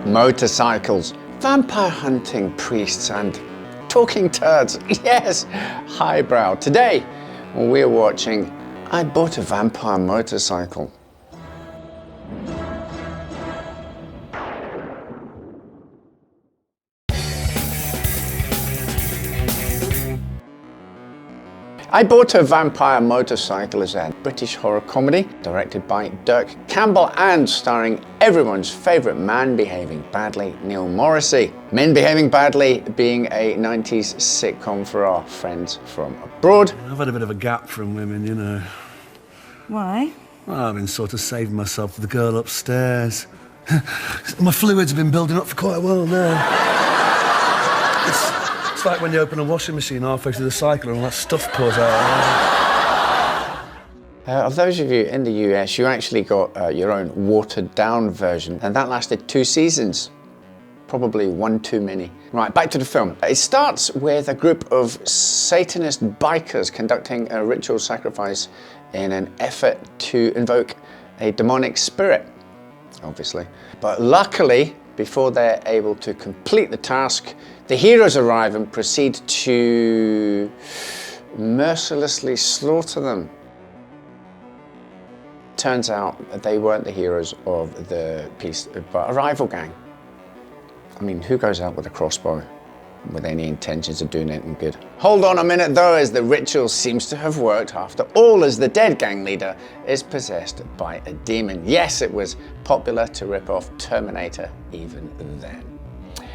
motorcycles, vampire hunting priests, and talking turds. Yes, highbrow. Today, we're watching I Bought a Vampire Motorcycle. I Bought a Vampire Motorcycle is a British horror comedy directed by Dirk Campbell and starring everyone's favourite man behaving badly, Neil Morrissey. Men Behaving Badly being a 90s sitcom for our friends from abroad. I've had a bit of a gap from women, you know. Why? Well, I've been sort of saving myself for the girl upstairs. My fluids have been building up for quite a while now. It's like when you open a washing machine halfway through the cycle and all that stuff pours out. Of those of you in the US, you actually got your own watered-down version, and that lasted 2 seasons. Probably one too many. Right, back to the film. It starts with a group of Satanist bikers conducting a ritual sacrifice in an effort to invoke a demonic spirit, obviously. But luckily, before they're able to complete the task, the heroes arrive and proceed to mercilessly slaughter them. Turns out they weren't the heroes of the piece, but a rival gang. I mean, who goes out with a crossbow with any intentions of doing anything good? Hold on a minute though, as the ritual seems to have worked after all, as the dead gang leader is possessed by a demon. Yes, it was popular to rip off Terminator even then.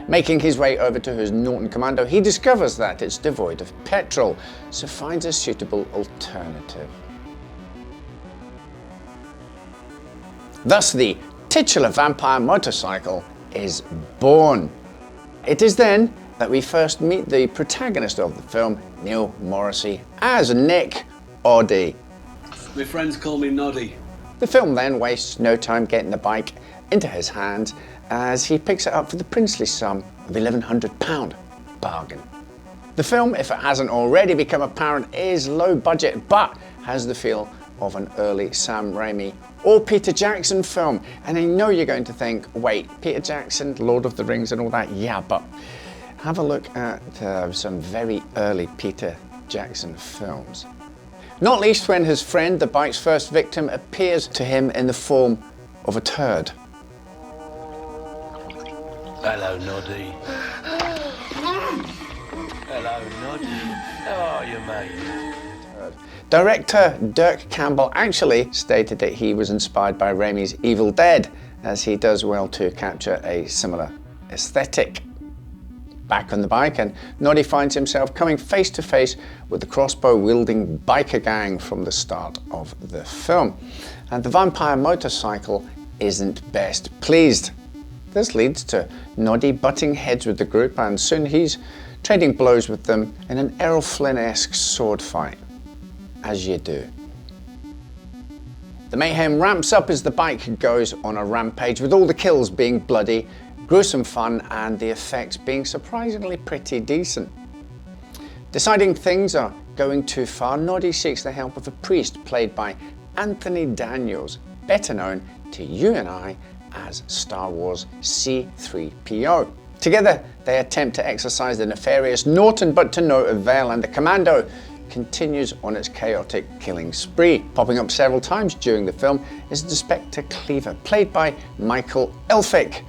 Making his way over to his Norton Commando, he discovers that it's devoid of petrol, so finds a suitable alternative. Thus, the titular vampire motorcycle is born. It is then that we first meet the protagonist of the film, Neil Morrissey, as Nick Oddie. My friends call me Noddy. The film then wastes no time getting the bike into his hands as he picks it up for the princely sum of £1,100. Bargain. The film, if it hasn't already become apparent, is low budget but has the feel of an early Sam Raimi or Peter Jackson film. And I know you're going to think, wait, Peter Jackson, Lord of the Rings and all that? Yeah, but have a look at some very early Peter Jackson films. Not least when his friend, the bike's first victim, appears to him in the form of a turd. Hello, Noddy. Hello, Noddy. How are you, mate? Director Dirk Campbell actually stated that he was inspired by Raimi's Evil Dead, as he does well to capture a similar aesthetic. Back on the bike, and Noddy finds himself coming face to face with the crossbow-wielding biker gang from the start of the film. And the vampire motorcycle isn't best pleased. This leads to Noddy butting heads with the group, and soon he's trading blows with them in an Errol Flynn-esque sword fight, as you do. The mayhem ramps up as the bike goes on a rampage, with all the kills being bloody, gruesome fun, and the effects being surprisingly pretty decent. Deciding things are going too far, Noddy seeks the help of a priest played by Anthony Daniels, better known to you and I as Star Wars C3PO. Together, they attempt to exorcise the nefarious Norton, but to no avail, and the Commando continues on its chaotic killing spree. Popping up several times during the film is Inspector Cleaver, played by Michael Elphick,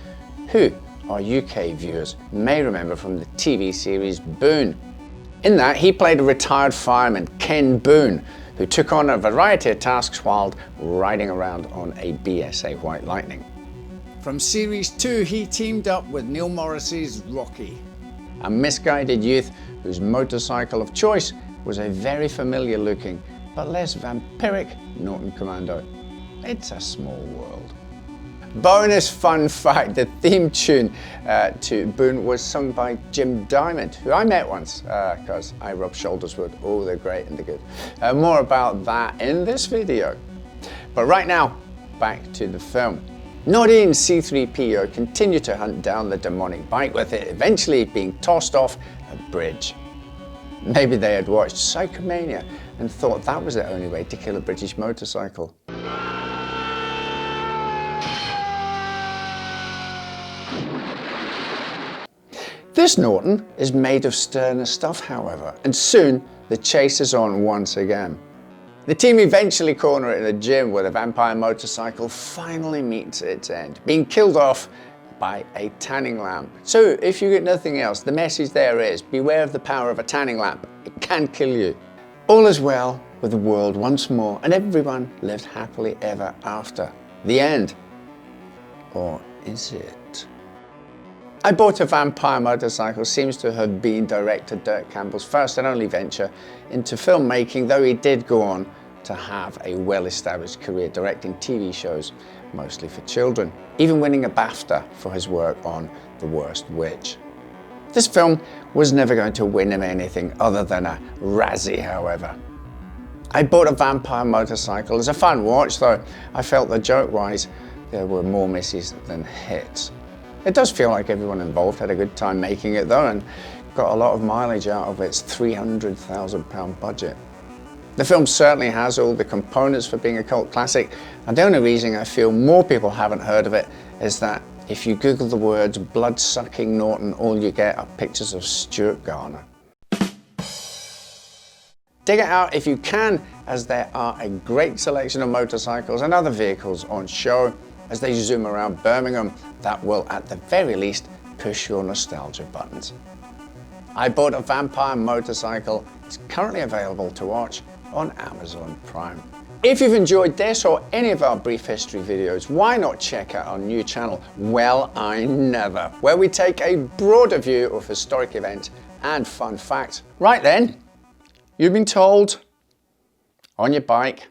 who our UK viewers may remember from the TV series Boone. In that, he played a retired fireman, Ken Boone, who took on a variety of tasks while riding around on a BSA White Lightning. From Series 2, he teamed up with Neil Morrissey's Rocky, a misguided youth whose motorcycle of choice was a very familiar looking but less vampiric Norton Commando. It's a small world. Bonus fun fact, the theme tune to Boone was sung by Jim Diamond, who I met once because I rub shoulders with all the great and the good. More about that in this video. But right now, back to the film. Noddy and C3PO continue to hunt down the demonic bike, with it eventually being tossed off a bridge. Maybe they had watched Psychomania and thought that was the only way to kill a British motorcycle. This Norton is made of sterner stuff, however, and soon the chase is on once again. The team eventually corner it in a gym where the vampire motorcycle finally meets its end, being killed off by a tanning lamp. So if you get nothing else, the message there is beware of the power of a tanning lamp. It can kill you. All is well with the world once more, and everyone lived happily ever after. The end. Or is it? I Bought a Vampire Motorcycle seems to have been director Dirk Campbell's first and only venture into filmmaking, though he did go on to have a well-established career directing TV shows, mostly for children, even winning a BAFTA for his work on The Worst Witch. This film was never going to win him anything other than a Razzie, however. I Bought a Vampire Motorcycle is a fun watch, though I felt that joke-wise there were more misses than hits. It does feel like everyone involved had a good time making it though, and got a lot of mileage out of its £300,000 budget. The film certainly has all the components for being a cult classic, and the only reason I feel more people haven't heard of it is that if you Google the words blood-sucking Norton, all you get are pictures of Stuart Garner. Dig it out if you can, as there are a great selection of motorcycles and other vehicles on show as they zoom around Birmingham that will at the very least push your nostalgia buttons. I Bought a Vampire Motorcycle is currently available to watch on Amazon Prime. If you've enjoyed this or any of our brief history videos, why not check out our new channel, Well I Never, where we take a broader view of historic events and fun facts. Right then, you've been told, on your bike,